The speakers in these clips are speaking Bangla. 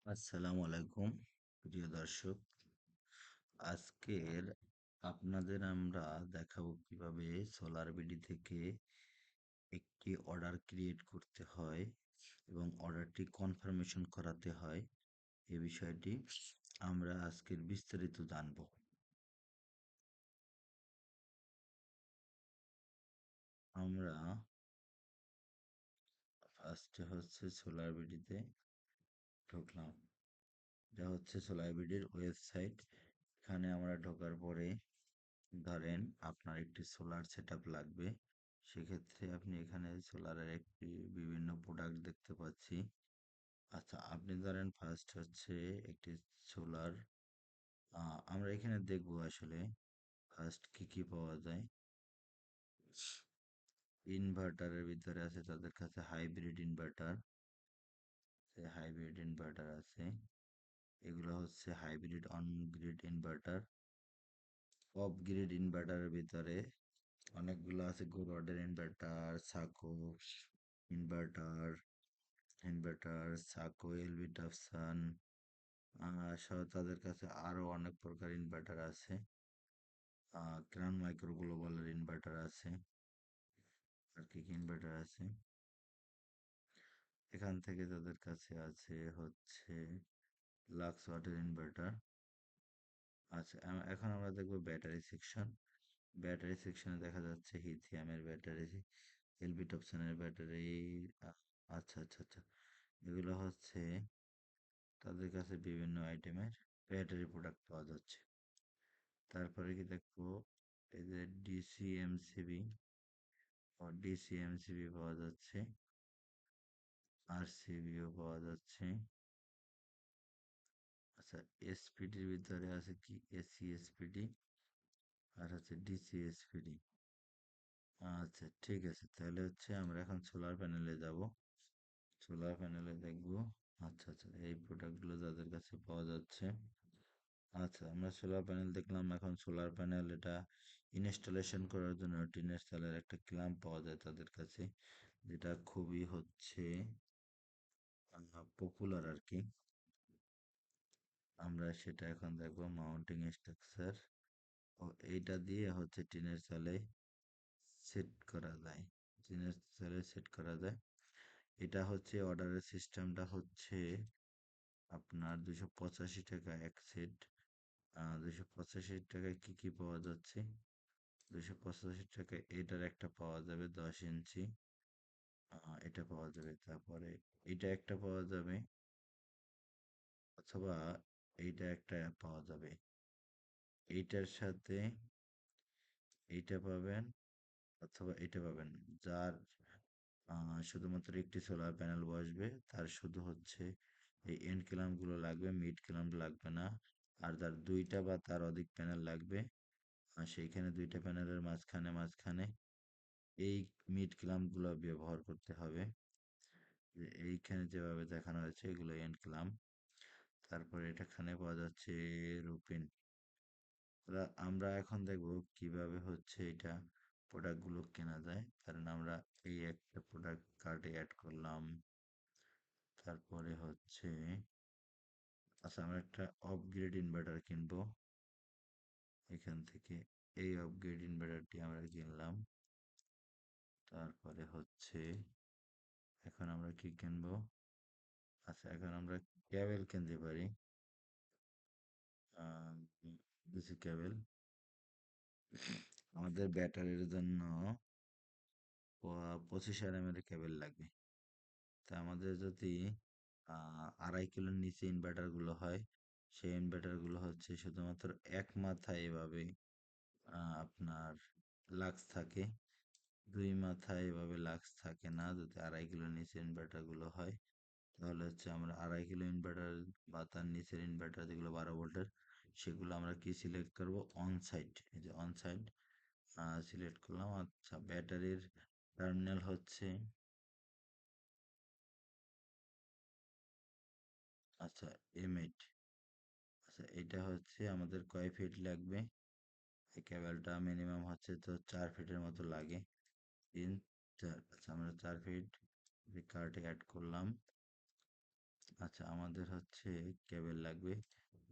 আসসালামু আলাইকুম প্রিয় দর্শক। আজকের আপনাদের আমরা দেখাবো কিভাবে সোলার বিডি থেকে একটি অর্ডার ক্রিয়েট করতে হয় এবং অর্ডারটি কনফার্মেশন করাতে হয়। এই বিষয়টি আমরা আজকের বিস্তারিত জানবো। আমরা ফার্স্টে হচ্ছে সোলার বিডিতে ঢুকলাম। এটা হচ্ছে সোলার বিডির ওয়েবসাইট। এখানে আমরা ঢোকার পরে ধরেন আপনার একটি সোলার সেটআপ লাগবে। সেক্ষেত্রে আপনি এখানে সোলারের একটি বিভিন্ন প্রোডাক্ট দেখতে পাচ্ছি। আচ্ছা, আপনি ধরেন ফার্স্ট হচ্ছে একটি সোলার আমরা এখানে দেখবো আসলে ফার্স্ট কি কি পাওয়া যায়। ইনভার্টারের ভিতরে আছে তাদের কাছে হাইব্রিড ইনভার্টার, আছে। এগুলো হচ্ছে hybrid on grid inverter. Off grid ইনভার্টারের ভিতরে অনেকগুলো আছে, গোরডের ইনভার্টার, সাকো ইনভার্টার, সাকো, এলবি টাপসান সহ তাদের কাছে আরো অনেক প্রকার ইনভার্টার আছে। ক্রাউন মাইক্রো গ্লোবালের ইনভার্টার আছে। আর কি কি ইনভার্টার আছে, এখান থেকে তাদের কাছে আছে হচ্ছে লাক্স ওয়াটের ইনভার্টার। আচ্ছা, এখন আমরা দেখবো ব্যাটারি সেকশন। ব্যাটারি সেকশনে দেখা যাচ্ছে হিথিয়ামের ব্যাটারি, এলবি টপসনের ব্যাটারি। আচ্ছা আচ্ছা আচ্ছা, এগুলো হচ্ছে তাদের কাছে বিভিন্ন আইটেমের ব্যাটারি প্রোডাক্ট পাওয়া যাচ্ছে। তারপরে কি দেখবো, এই যে ডিসিএমসিবি পাওয়া যাচ্ছে, আরসিবিও পাওয়া যাচ্ছে। আচ্ছা, এসপিডির ভিতরে আছে কি এসি এসপিডি আর হচ্ছে ডিসি এসপিডি। আচ্ছা ঠিক আছে, তাহলে হচ্ছে আমরা এখন সোলার প্যানেলে যাব। সোলার প্যানেলে দেখবো। আচ্ছা আচ্ছা, এই প্রোডাক্টগুলো যাদের কাছে পাওয়া যাচ্ছে। আচ্ছা, আমরা সোলার প্যানেল দেখলাম। এখন সোলার প্যানেল এটা ইনস্টলেশন করার জন্য টিনের চালের একটা ক্ল্যাম্প পাওয়া যায় তাদের কাছে, যেটা খুবই হচ্ছে পপুলার আর কি। আমরা সেটা এখন দেখবো মাউন্টিং স্ট্রাকচার। ও এইটা দিয়ে হচ্ছে টিনের চালে সেট করা যায়, টিনের চালে সেট করা যায়। এটা হচ্ছে অর্ডারের সিস্টেমটা হচ্ছে আপনার 285 টাকা এক সেট। 285 টাকায় কি কি পাওয়া যাচ্ছে, 285 টাকায় এটার একটা পাওয়া যাবে 10 ইঞ্চি, এটা পাওয়া যাবে। তারপরে এটা একটা পাওয়া যাবে, অথবা এইটা একটা পাওয়া যাবে। এইটার সাথে এইটা পাবেন, অথবা এটা পাবেন। যার শুধুমাত্র একটি সোলার প্যানেল বসবে তার শুধু হচ্ছে এই এন্ড ক্ল্যাম্প গুলো লাগবে, মিড ক্ল্যাম্প লাগবে না। আর যার দুইটা বা তার অধিক প্যানেল লাগবে, সেইখানে দুইটা প্যানেলের মাঝখানে মাঝখানে এই মিড ক্ল্যাম্প গুলো ব্যবহার করতে হবে। যে এইখানে যেভাবে দেখানো হয়েছে এগুলো এন্ড ক্ল্যাম্প। তারপরে এটাখানে পাওয়া যাচ্ছে রুপিন। আমরা এখন দেখব কিভাবে হচ্ছে এটা প্রোডাক্ট গুলো কেনা যায়। কারণ আমরা এই একটা প্রোডাক্ট কার্টে অ্যাড করলাম। তারপরে হচ্ছে আচ্ছা, আমরা একটা আপগ্রেড ইনভার্টার কিনবো এখান থেকে। এই আপগ্রেড ইনভার্টারটি আমরা কিনলাম। তারপরে হচ্ছে এখন আমরা কি কিনবো, আচ্ছা এখন আমরা ক্যাবেল কিনতে পারি। ডিসি ক্যাবেল আমাদের ব্যাটারির জন্য 25 RMS এর কেবল লাগবে। তা আমাদের যদি 2.5 কিলোর নিচে ইনভার্টার গুলো হয়, সেই ইনভার্টার গুলো হচ্ছে শুধুমাত্র এক মাথায় এভাবে আপনার লাক্স থাকে, দুই মাথায় এভাবে লাক্স থাকে না। যদি 2.5 কিলোর নিচে ইনভার্টার গুলো হয়, তাহলে হচ্ছে আমরা 2.5 কিলো ইনভার্টার বা তার নিচের ইনভার্টার যেগুলো 12 ভোল্টের, সেগুলো আমরা কি সিলেক্ট করব, অন সাইড। এই যে অন সাইড সিলেক্ট করলাম। আচ্ছা, ব্যাটারির টার্মিনাল হচ্ছে, আচ্ছা M8। আচ্ছা, এটা হচ্ছে আমাদের কয় ফিট লাগবে, এই কেবলটা মিনিমাম হচ্ছে তো 4 ফিটের মতো লাগে। 3 4, আচ্ছা আমরা 4 ফিট কার্টে অ্যাড করলাম। আচ্ছা, আমাদের হচ্ছে কেবল লাগবে,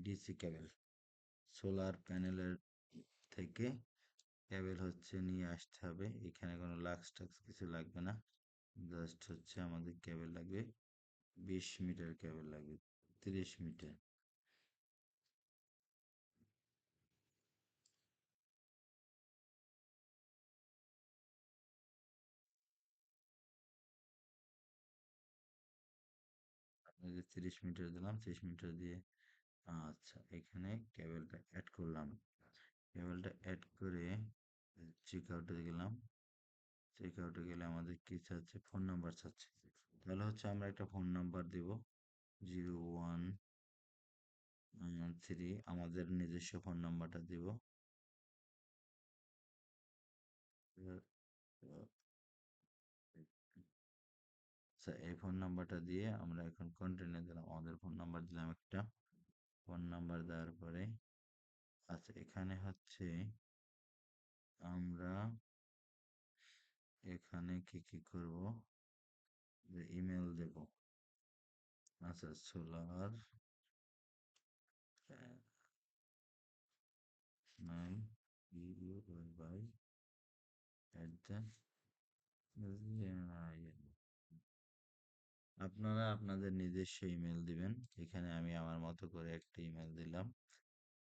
ডিসি কেবল। সোলার প্যানেলের থেকে কেবল হচ্ছে নিয়ে আসতে হবে। এখানে কোনো লাক্স টাক্স কিছু লাগবে না। জাস্ট হচ্ছে আমাদের কেবল লাগবে, 20 মিটার কেবল লাগবে, 30 মিটার। এই যে 30 মিটার দিলাম, 30 মিটার দিয়ে আচ্ছা, এখানে কেবলটা অ্যাড করলাম। কেবলটা অ্যাড করে চেক আউটে গেলাম। চেক আউটে গেলে আমাদের কি চাচ্ছে, ফোন নাম্বার চাচ্ছে। তাহলে হচ্ছে আমরা একটা ফোন নাম্বার দিব, 0113, আমাদের নিজস্ব ফোন নাম্বারটা দিব। আচ্ছা, এই ফোন নাম্বারটা দিয়ে আমরা এখন কন্টিনিউ দিলাম, আমাদের ফোন নাম্বার দিলাম একটা। ফোন নাম্বার দেওয়ার পরে আচ্ছা, এখানে হচ্ছে আমরা এখানে কি কি করব, যে ইমেল দেব। আচ্ছা, সোলার নাইন বাই আপনারা আপনাদের নিজস্ব ইমেল দিবেন। এখানে আমি আমার মতো করে একটা ইমেল দিলাম।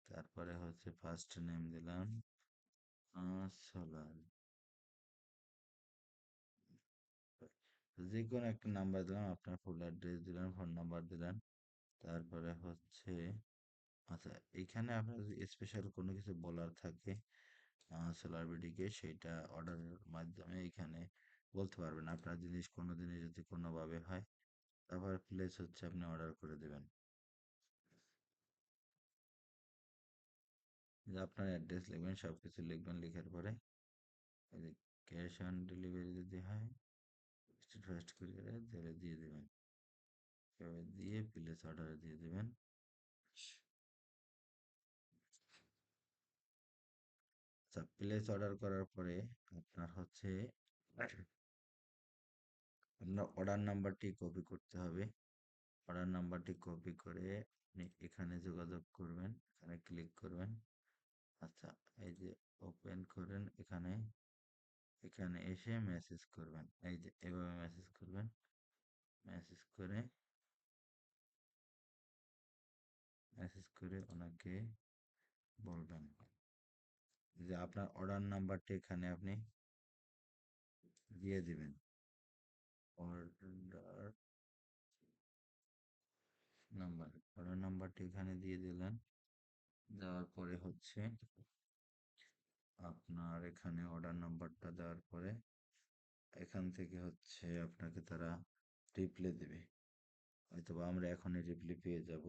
তারপরে হচ্ছে ফার্স্ট নেম দিলাম সোলার, যে কোনো একটা নাম্বার দিলাম, আপনার ফুল অ্যাড্রেস দিলেন, ফোন নাম্বার দিলেন। তারপরে হচ্ছে আচ্ছা, এখানে আপনার যদি স্পেশাল কোনো কিছু বলার থাকে সেলিব্রিটিকে, সেইটা অর্ডারের মাধ্যমে এখানে বলতে পারবেন। আপনার জিনিস কোনো জিনিস যদি কোনোভাবে হয়, তারপর প্লেস হচ্ছে আপনি অর্ডার করে দেবেন। যে আপনার অ্যাড্রেস লিখবেন, সব কিছু লিখবেন, লিখার পরে এই যে ক্যাশ অন ডেলিভারি যদি হয়, স্টেট ফার্স্ট কুরিয়ারে ধরে দিয়ে দেবেন। এভাবে দিয়ে প্লেস অর্ডারে দিয়ে দেবেন। আচ্ছা, প্লেস অর্ডার করার পরে আপনার হচ্ছে আপনার অর্ডার নাম্বারটি কপি করতে হবে। অর্ডার নাম্বারটি কপি করে আপনি এখানে যোগাযোগ করবেন, এখানে ক্লিক করবেন। আচ্ছা, এই যে ওপেন করেন, এখানে এখানে এসে মেসেজ করবেন, এই যে এভাবে মেসেজ করবেন। মেসেজ করে ওনাকে বলবেন যে আপনার অর্ডার নাম্বারটি এখানে আপনি দিয়ে দিবেন। অর্ডার নাম্বার, অর্ডার নাম্বারটি এখানে দিয়ে দিলেন। দেওয়ার পরে হচ্ছে আপনার এখানে অর্ডার নাম্বারটা দেওয়ার পরে এখান থেকে হচ্ছে আপনাকে তারা রিপ্লাই দেবে। হয়তোবা আমরা এখনই রিপ্লাই পেয়ে যাব।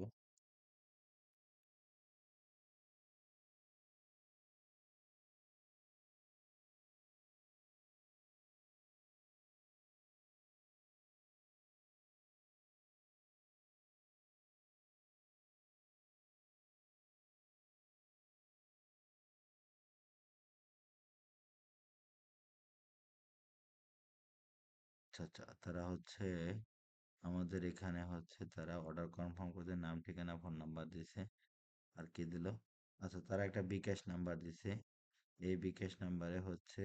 আচ্ছা আচ্ছা, তারা হচ্ছে আমাদের এখানে হচ্ছে তারা অর্ডার কনফার্ম করতে নাম, ঠিকানা, ফোন নাম্বার দিছে। আর কি দিল, আচ্ছা, তারা একটা বিকাশ নাম্বার দিছে। এই বিকাশ নাম্বারে হচ্ছে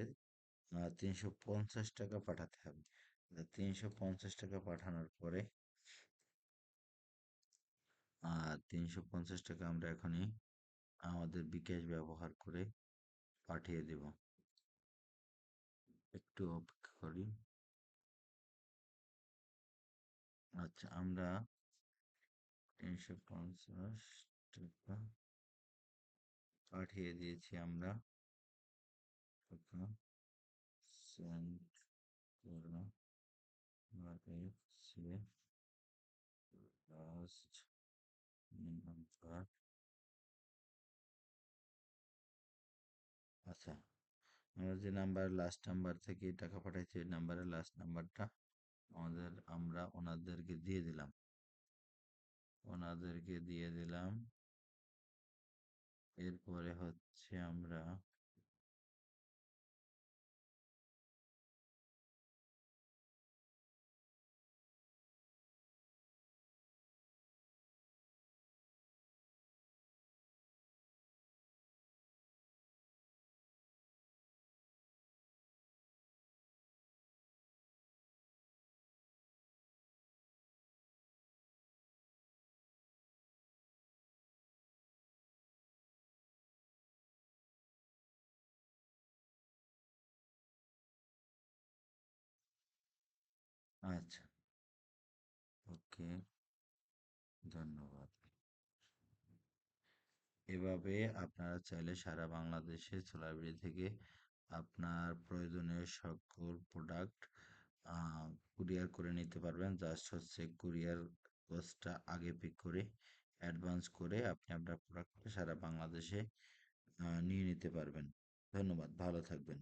350 টাকা পাঠাতে হবে। 350 টাকা পাঠানোর পরে 350 টাকা আমরা এখনই আমাদের বিকাশ ব্যবহার করে পাঠিয়ে দেব। একটু অপেক্ষা করি। আচ্ছা, আমরা 350 টাকা পাঠিয়ে দিয়েছি আমরা। টাকা সেন্ড করা হয়েছে। লাস্ট নাম্বার, আচ্ছা, আমরা যে নাম্বার, লাস্ট নাম্বার থেকে টাকা পাঠাইছি, ওই নাম্বারের লাস্ট নাম্বারটা আমরা ওনাদেরকে দিয়ে দিলাম। এরপরে হচ্ছে আমরা আচ্ছা, ওকে, ধন্যবাদ। এভাবে আপনারা চাইলে সারা বাংলাদেশে সোলারবিড়ি থেকে আপনার প্রয়োজনীয় সকল প্রোডাক্ট কুরিয়ার করে নিতে পারবেন। জাস্ট হচ্ছে কুরিয়ার কস্টটা আগে পে করে অ্যাডভান্স করে আপনি আপনার প্রোডাক্টটা সারা বাংলাদেশে নিয়ে নিতে পারবেন। ধন্যবাদ, ভালো থাকবেন।